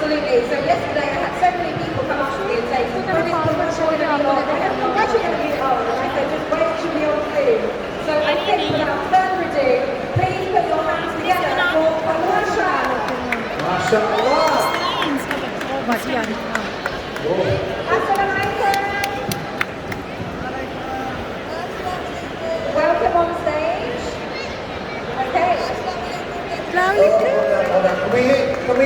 Absolutely. So yesterday I had so many people come up to me and say, "When is Pulwasha going to be on? When is she going to be on?" And I said, "Just wait, she'll be on soon." So I think without further ado, please put your hands together for Pulwasha. MashaAllah. Assalamualaikum. Welcome on stage. Okay. Hold on. Can we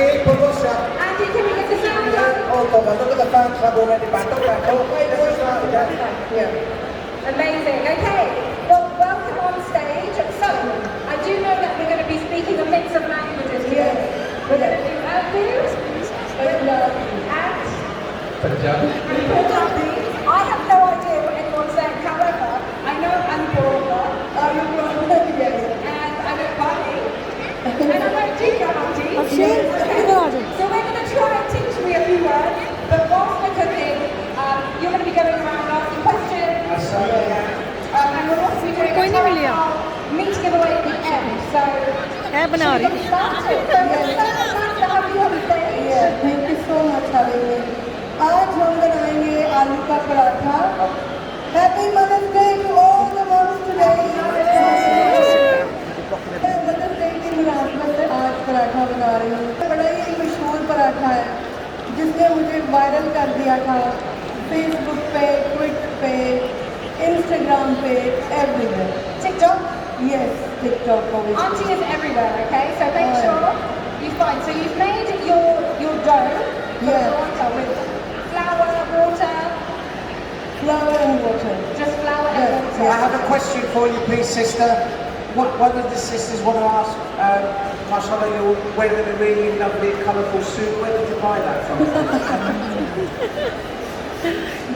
hear Pulwasha? Andy, can we get the sound on? Hold on, look at the fan club already. Back up. Let's start again. Yeah. Amazing. Okay. Well, welcome on stage. So, I do know that we're going to be speaking a mix of languages here. We're going to do Urdu, and Punjabi. I have no idea what anyone's saying. However, I know Anpurva, yes, and I know Bali, and I know Jigarati. Yes. So we're going to try and teach me a few words, but whilst we're cooking, you're going to be going around asking questions, and we'll also be doing a meat giveaway at the end. So, should we get started? So we'll start to have you on stage. Yeah, thank you so much having me. आज हम बनाएंगे आलू का paratha. Happy Mother's Day to all the moms today. मैं Mother's Day की मुनासबत से आज पराठा बना रही हूँ. बड़ा ही मशहूर पराठा है जिसने मुझे वायरल कर दिया था Facebook पे, Twitter पे, Instagram पे, everywhere. TikTok? Yes, TikTok obviously. Auntie is everywhere, okay? So make sure you find. So you've made your dough for Yeah. the with flour, water, Flour and water. just flour and Yes, water. I have a question for you, please, sister. One of the sisters want to ask, mashallah, you're wearing a really lovely, colourful suit. Where did you buy that from?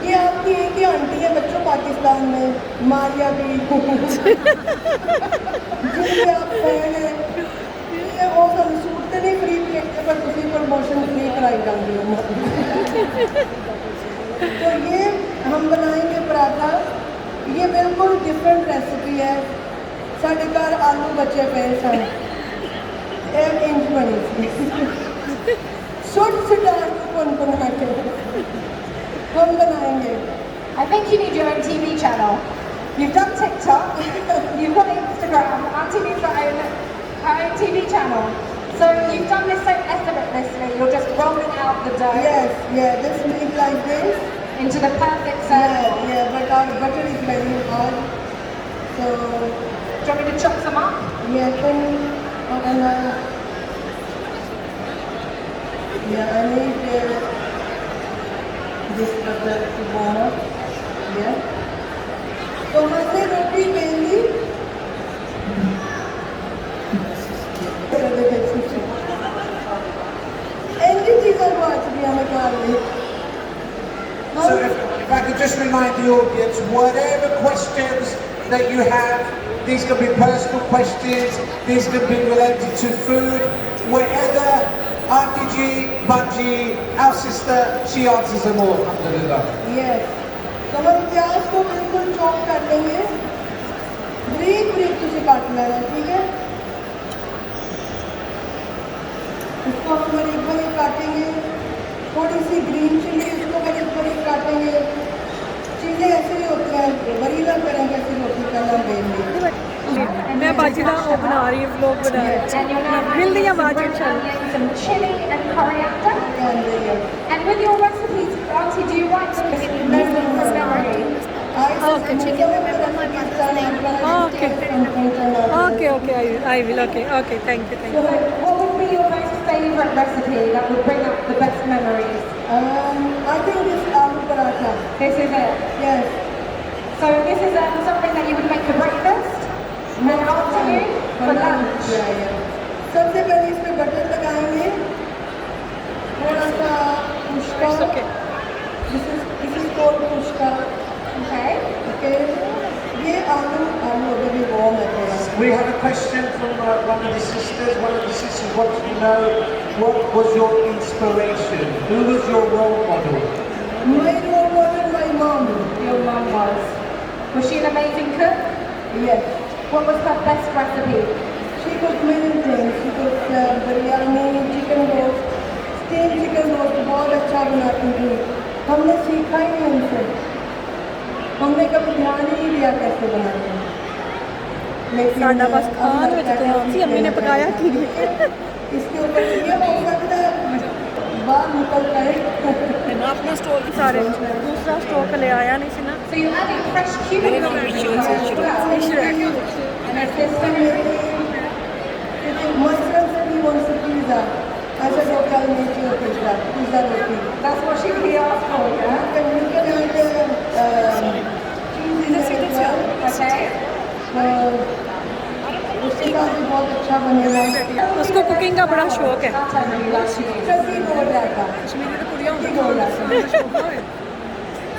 ये आपकी एक ही aunty है बच्चों पाकिस्तान में, मारिया भी जिनके आप fan हैं. ये वो सब सूट तो नहीं फ्री भेजते पर किसी प्रमोशन फ्री कराई जाती है. तो ये हम बनाएंगे पराठा. ये बिल्कुल डिफरेंट रेसिपी है. साढ़े घर आलू बचे पे सन 1 इंच बनी सी सुट सिटार को बना के हम बनाएंगे. I think you need your own TV channel. You've done TikTok, you've got Instagram, Auntie needs her own TV channel. So you've done this so effortlessly, you're just rolling out the dough Yes, yeah, this meat like this. into the perfect circle. Yeah, but our butter is very hard. So, Do you want me to chop some up? yeah, and yeah, I need this butter to warm up. Yeah. तो हमने रोटी bell ली. ऐसी चीज़ों को आज भी हमें कर ली. So if I could just remind the audience, whatever questions that you have, these can be personal questions, these can be related to food, wherever Auntie G, Bunji, our sister, she answers them all. Alhamdulillah. Yes. तो हम प्याज को बिल्कुल chop कर लेंगे. Break तुझे काट लेना, ठीक है. इसको हम बरीक काटेंगे. थोड़ी सी ग्रीन चिली इसको बरीक काटेंगे. चीज़ें ऐसे ही होती हैं, बड़ी ना करेंगे ऐसी रोटी का नाम बेल. मैं बाजी का वो बना रही हूँ, व्लॉग बना रही And you're now हूँ. मिल दिया बाजी bring इंशाल्लाह. some chili and coriander. And with your recipes, Auntie, do you write them from memory? Okay, I will. Okay, thank you. So what would be your most favourite recipe that would bring up the best memories? I think this aloo paratha. This is it. Yes. So this is something that you would make for breakfast and afternoon for lunch. Yeah. सबसे पहले इस पे butter लगाएंगे. थोड़ा सा पुष्का. It's okay. This is called pushka. Okay. ये आलू अभी भी warm है थोड़ा. We have a question from one of the sisters. One of the sisters wants to know, what was your inspiration? Who was your role model? My role model, my mom. Your mum was. Was she an amazing cook? Yes. What was her best recipe? She cooked many things. She cooked biryani, chicken roast, steamed chicken अच्छा बनाती थी। हमने सीखा ही नहीं उनसे, हमने कभी ध्यान ही नहीं दिया कैसे बनाते हैं। लेकिन साडा बस अब खान लगता विच है ध्यान सी, अम्मी ने पकाया की इसके ऊपर ये हो सकता है बाहर निकल गए ना अपना स्टोर सारे दूसरा स्टॉक ले आया नहीं सी ना। So you're adding fresh cucumbers as well. And it's this My friend said he wants a pizza. I said, okay, I'll make you a pizza. Pizza roti. that's what she really asked for, yeah? You can add cheese in it as well. Okay. उसके साथ भी बहुत अच्छा बनेगा। उसको cooking का बड़ा शौक है। That I really like you. जल्दी हो जाएगा। जल्दी हो जाएगा।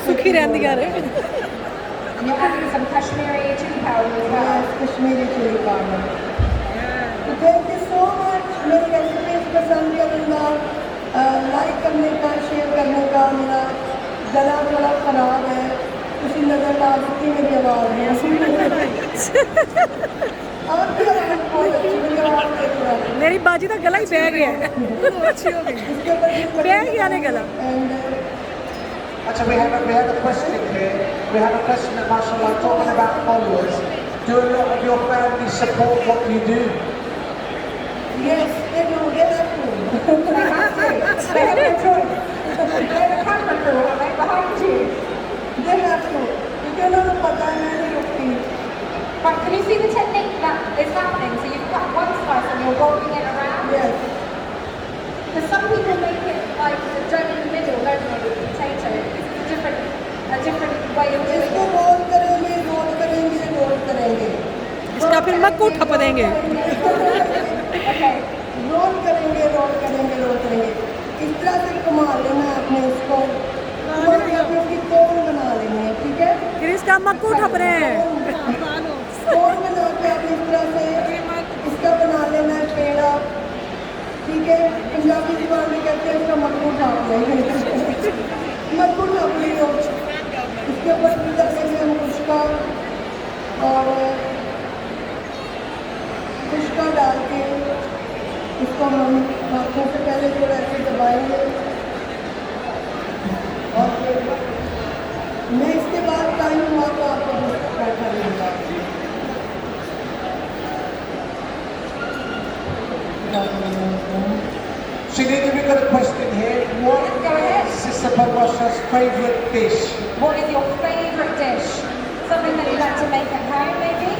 सुखी रहंदी यार। And you're adding some Kashmiri chili powder as well. Yes, Kashmiri chili powder. So thank you so much. मेरी रेसिपीज पसंद करूँगा, लाइक करने का, शेयर करने का। मेरा गला थोड़ा खराब है, उसी नजर ला सकती मेरी आवाज़ है। आपकी आवाज़ बहुत अच्छी, मेरी आवाज़ नहीं खराब। मेरी बाजी का गला ही बह गया है। अच्छी हो गई। बह गया ने गला। Actually, we have a question here. We have a question that mashallah talking about followers. Do a lot of your family support what you do? Yes, they do. They have to. They have to. They have no choice. They're the camera crew, aren't they, behind you? They have to. क्योंकि उन्होंने पता नहीं रुकती। Right, can you see the technique that is happening? So you've got one slice and you're rolling it around. Yes. Because some people make it like the dough in the middle, don't they, with potato. This is a different way of doing इसको it. Role करेंगे, role करेंगे, role करेंगे। इसका फिर मक्कू ठप देंगे। Okay. Role करेंगे, role करेंगे, रोल करेंगे। इस तरह से घुमा लेना है आपने इसको। घुमा के आपने इसकी कोन बना लेनी है, ठीक है? फिर इसका मक्कू ठप रहे हैं। कोन बना के आपने इस तरह से इसका बना लेना है पेड़ा, ठीक है? पंजाबी ज़ुबान में कहते हैं इसका मक्कू ठाप लेंगे। मक्कू ठाप लियो। इसके ऊपर पिज़्ज़ा देंगे हम कुश्का और कुश्का डाल के इसको हम हाथों से पहले थोड़ा ऐसे दबाएंगे और फिर मैं इसके बाद टाइम हुआ तो आपको बैठा दूँगा। Shanita, we've got a question here. What Go ahead. is Sister Pulwasha's favourite dish? What is your favourite dish? Something that you like to make at home, maybe?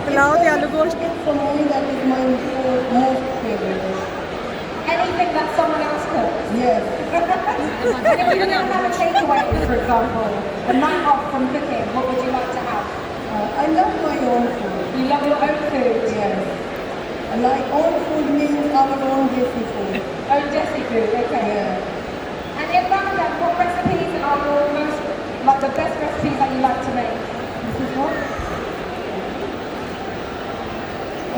Pulao या आलू गोश्त। For me, that is my most favorite dish. Anything that someone else cooks. Yes. And if you didn't have a takeaway, for example, a night off from cooking, what would you like to have? I love my own food. You love your own food. Yes. Like own food means our own desi food. Own Desi food, okay. Yeah. And in Ramadan, what recipes are your most, like the best recipes that you like to make? This is what?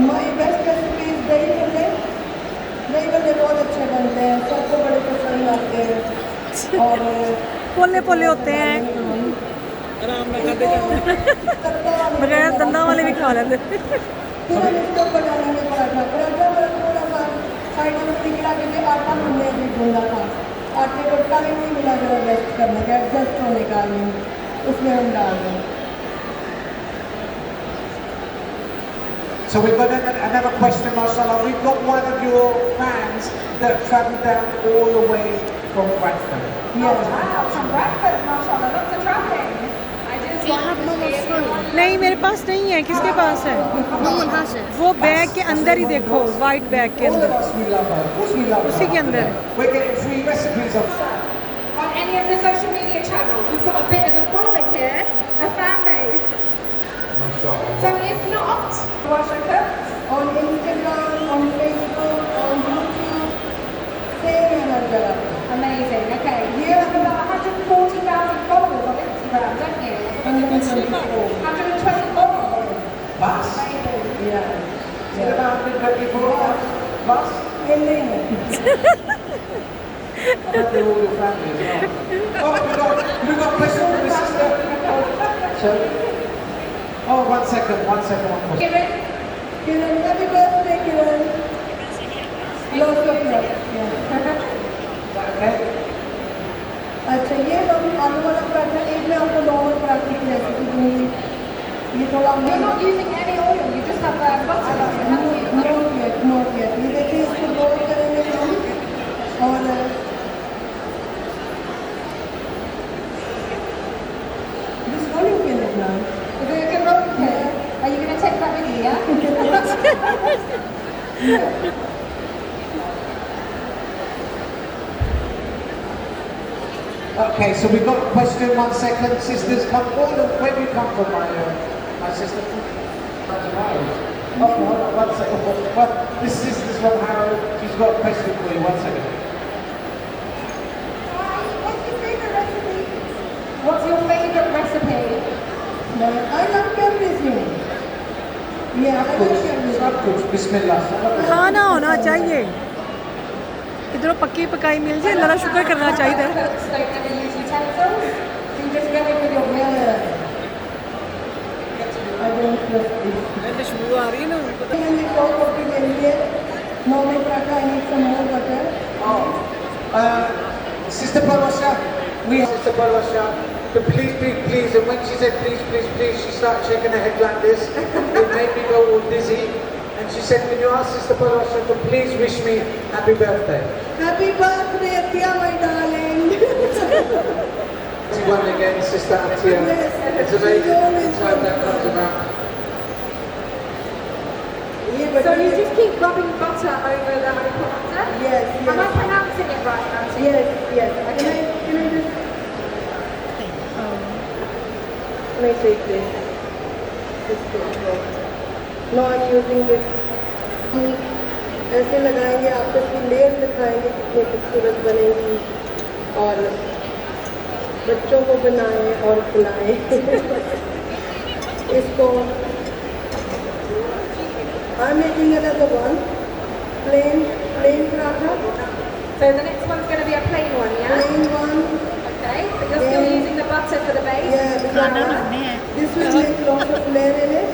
My best recipe is dahi bhalle. Dahi bhalle बहुत अच्छे बनते हैं, सबको बड़े पसंद आते हैं और पोले पोले होते हैं। बगैर दंदा वाले भी खा लेते। फिर हम इसके ऊपर डालेंगे पराठा। पराठा में थोड़ा सा साइड में निकला क्योंकि आटा हमने भी गूंदा था। आटे को टाइम नहीं मिला जरा रेस्ट करने का, एडजस्ट होने का नहीं, उसमें हम डाल दें। So we've got another question, mashallah. We've got one of your fans that travelled down all the way from Bradford. Oh, wow, from Bradford, mashallah, lots of travelling. I just नहीं मेरे पास नहीं है, किसके पास है? वो बैग के अंदर ही देखो, वाइट बैग के All of अंदर, us, we love her. Of course we love her. उसी के अंदर। We're getting free recipes of on any of the social media channels. We've got a bit of a following here, a fan base. So if not, Pulwasha cooks. On Instagram, on Facebook, on YouTube, same in our jagah. Amazing, okay. You have about 140,000 followers on Instagram, don't you? 124. 124. bus. Amazing. Yeah. Is it about 124 bus? ये नहीं है। I bet they're all your family as well. Oh, we've got a question from the sister. So, oh, one second. Kiran, Kiran, happy birthday, Kiran. Lots of love. Yeah. okay? अच्छा ये हम आलू वाला पराठा एक में आपको नॉर्मल पराठे की रेसिपी दूंगी ये थोड़ा You're not using any oil, you just have butter, haven't you? Note ये देखिए इसको रोल करेंगे हम और this rolling pin is nice. Is it a good rolling pin? Are you going to take that with you, yeah? Okay, so we've got a question, 1 second. Sisters, come forward. Where do you come from, my sister? Okay, hold on, 1 second. Well, this sister's from Harrow. She's got a question for you, 1 second. What's your favourite recipe? What's your favourite recipe? I love everything. Yeah, I love everything. सब कुछ, बिस्मिल्लाह। खाना होना चाहिए इधरों पक्की पकाई मिल जाए अल्लाह का शुक्र करना चाहिए Cooks don't ever use utensils, so you just go in with your will. I don't trust this. खुशबू आ रही है ना मैंने कॉल करके ले लिए normal paratha I need some more butter. Sister Pulwasha, we have Sister Pulwasha. So please, and when she said please, she started shaking her head like this. It made me go all dizzy. And she said, can you ask Sister Pulwasha to please wish me happy birthday? Happy birthday, Atia, my darling. One again, Sister Atia. Yes. It's amazing the time that comes about. So you just keep rubbing butter over the offical butter? Yes, Am I yes. pronouncing it right, Auntie? Yes. Can I just... Can I take this? No, I'm using this. ऐसे लगाएंगे आप इसकी layer दिखाएंगे कितनी खूबसूरत बनेगी और बच्चों को बनाएं और खिलाएं इसको I'm making another one plain paratha. So the next one's going to be a plain one, yeah? Plain one. Okay, but you're still using the butter for the base? Yeah, because this will make lots of layer in it.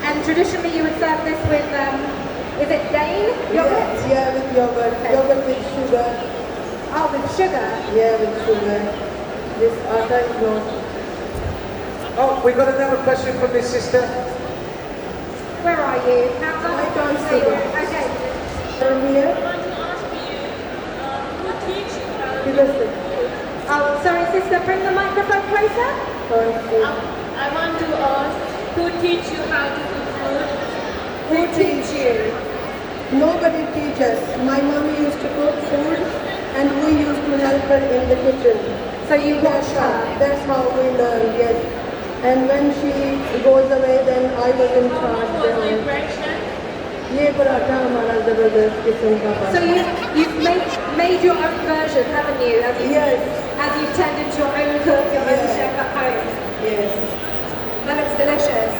And traditionally you would serve this with, is it Dane yogurt? Yeah, with yogurt. Okay. Yogurt with sugar. Oh, with sugar? Yeah, with sugar. This atta is not. Oh, we got another question from this sister. Where are you? Hands up? I can't see it. Okay. From here. Oh, sorry sister, bring the microphone closer. I want to ask, who teach you how to cook food? Who teach you? Nobody teaches. My mom used to cook food and we used to help her in the kitchen. So you watch her? That's how we learn, yes. And when she goes away, then I was in charge. What was the impression? ये पराठा हमारा जबरदस्त किस्म का So paratha. you've made your own version, haven't you? Yes. As you've turned into your own cook, your own Yeah. chef at home. Yes. That looks delicious.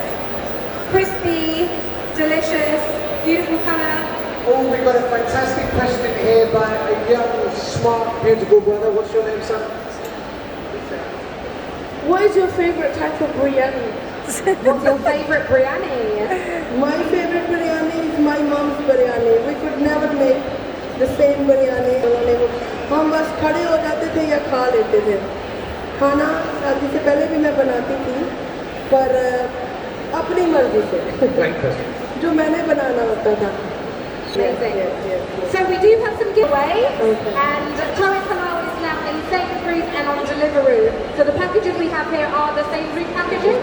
Crispy, delicious, beautiful colour. Oh, we've got a fantastic question here by a young, smart, beautiful brother. What's your name, son? What is your favorite type of biryani? What's your favourite biryani? My favorite biryani is my mom's biryani. We could never make the same biryani. हम बस खड़े हो जाते थे या खा लेते थे। खाना शादी से पहले भी मैं बनाती थी, पर अपनी मर्जी से Great question. जो मैंने बनाना होता था। Amazing. Yes. So we do have some giveaways, Okay. and Current Halal is now in Sainsbury's and on Deliveroo. So the packages we have here are the Sainsbury's packages.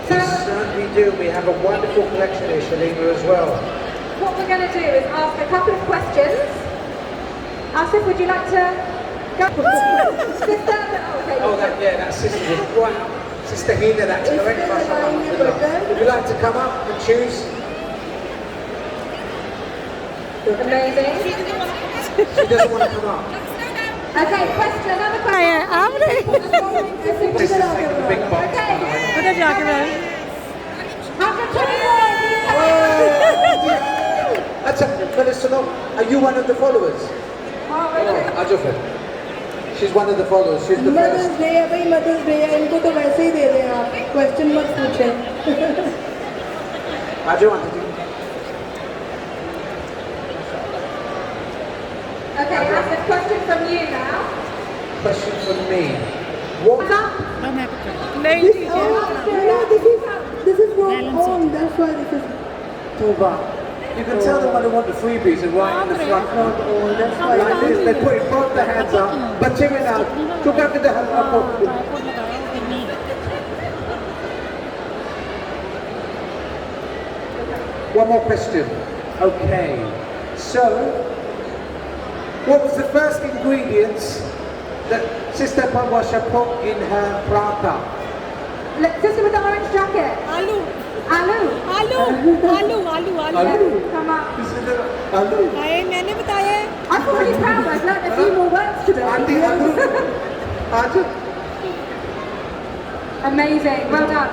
So We certainly do. We have a wonderful collection here, Shalima, as well. what we're going to do is ask a couple of questions. Asif, would you like to go? Sister? Okay. Oh, that's Sister. Wow. Sister Hina, that's correct. mashallah. Would you like to come up and choose? Amazing. She doesn't want to come up. Okay, question, another question. आया आपने This is taking the big box. Okay. उधर जाके बैठ 124. That's a Minister. Are you one of the followers? Oh, okay. Ajofa. She's one of the followers. She's the mother's first. Day है भाई, mother's day है, इनको तो वैसे ही दे दें आप, क्वेश्चन मत पूछें। Ajo, Auntie. Okay, that's a question from you now. Question from me. What? What's up? नहीं This, ठीक oh, है no, this is from home. That's why this is Toba. You can tell them when they want the freebies are right in the front. not old. That's why. Like this, they're putting both their hands up. But check it out. Look after the hand up. One more question. Okay. So, what was the first ingredients that Sister Pulwasha put in her prata? Sister with the orange jacket. आलू Alu. आलू आलू आलू आलू Aloo. Come on. This is the aloo. आए मैंने बताया है I'm really proud. I've learned a few more words today. Auntie aloo. Auntie. Amazing. Well done.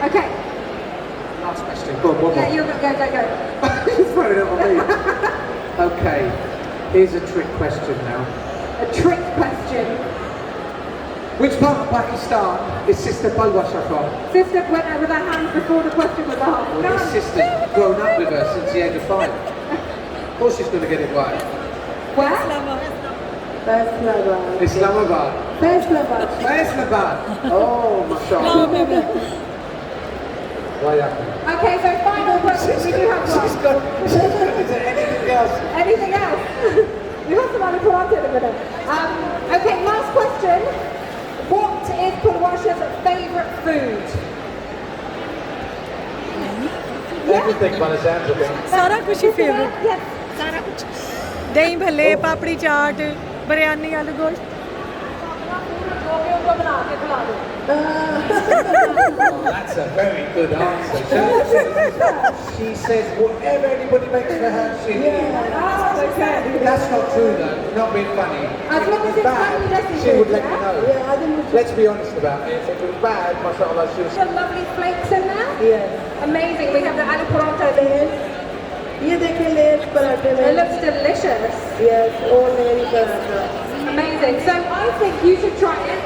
Okay. Last question. Go on, one Yeah, more. you go. Just throw it up on me. Okay. Here's a trick question now. A trick question. Which part of Pakistan is Sister Pulwasha from? Sister went out with her hands before the question was asked. Well, this sister's grown up with her since the age of 5. Of course she's going to get it right. Where? Faisalabad. Islamabad. Faisalabad. Islamabad. Oh, mashallah. Why happened? Okay, so final question. We do have She's one. got, is there anything else? Anything else? We have some other Pulwasha in a minute. Okay, last question. What is Pulwasha's favourite food? Everything by the sounds of it. सारा कुछ ही favourite Yes. सारा कुछ दही भल्ले पापड़ी चाट बिरयानी आलू गोश्त That's a very good answer. She says whatever anybody makes for her, she eats. Oh, okay. That's not true though, not being funny. As If long it as was it's funny, bad, that's she would good, let me yeah? know. Yeah, I think Let's be honest about it. If it was bad, mashallah, she was... Some lovely flakes in there. Yes. Amazing. We have the aloo paratha there. ये देखिए layer पराठे It में. looks delicious. Yes, all layer paratha. Amazing. So I think you should try it.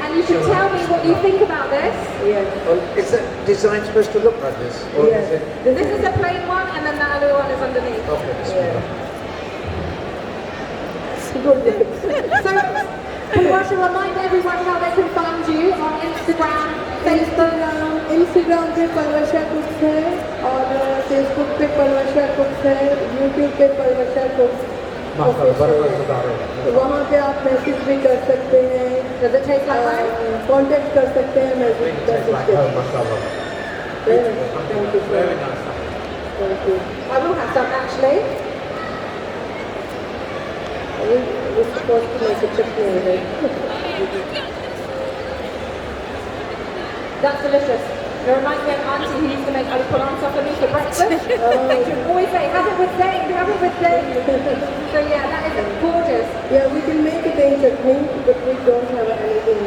And you should tell me what you think about this. Yes. Well, is the design supposed to look like this? Or Yes. is it... This is a plain one and then the aloo one is underneath. Okay, bismillah. Good. So, Pulwasha, remind everyone how they can find you on Instagram, Facebook. Instagram पे पलवशा कुक्स है और Facebook पे पलवशा कुक्स है, YouTube पे पलवशा कुक्स माशाल्लाह, बराबर बता रहे हैं। वहाँ पे आप मैसेज भी कर सकते हैं, Does it taste like home? Contact कर सकते हैं, मैसेज कर सकते हैं. Mashallah. Thank you, Very nice. thank you. I will have some actually. We're supposed to make a chutney with it. That's delicious. It reminds me of Auntie who used to make aloo paratha for me for breakfast. She would always say, have it with date, have it with date. So yeah, that is gorgeous. Yeah, we can make it in chutney, but we don't have anything.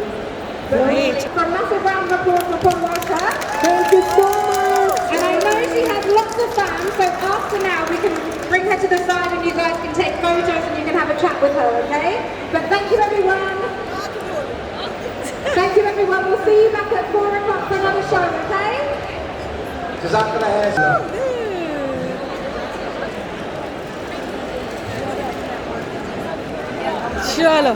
Great. So a massive round of applause for Pulwasha. Thank you so much. And I know she has lots of fans, so after now we can bring her to the side and you guys can take photos and you can have a chat with her, okay? But thank you everyone. Thank you everyone. We'll see you back at 4 o'clock for another show, okay? Jazakallah khair. चलो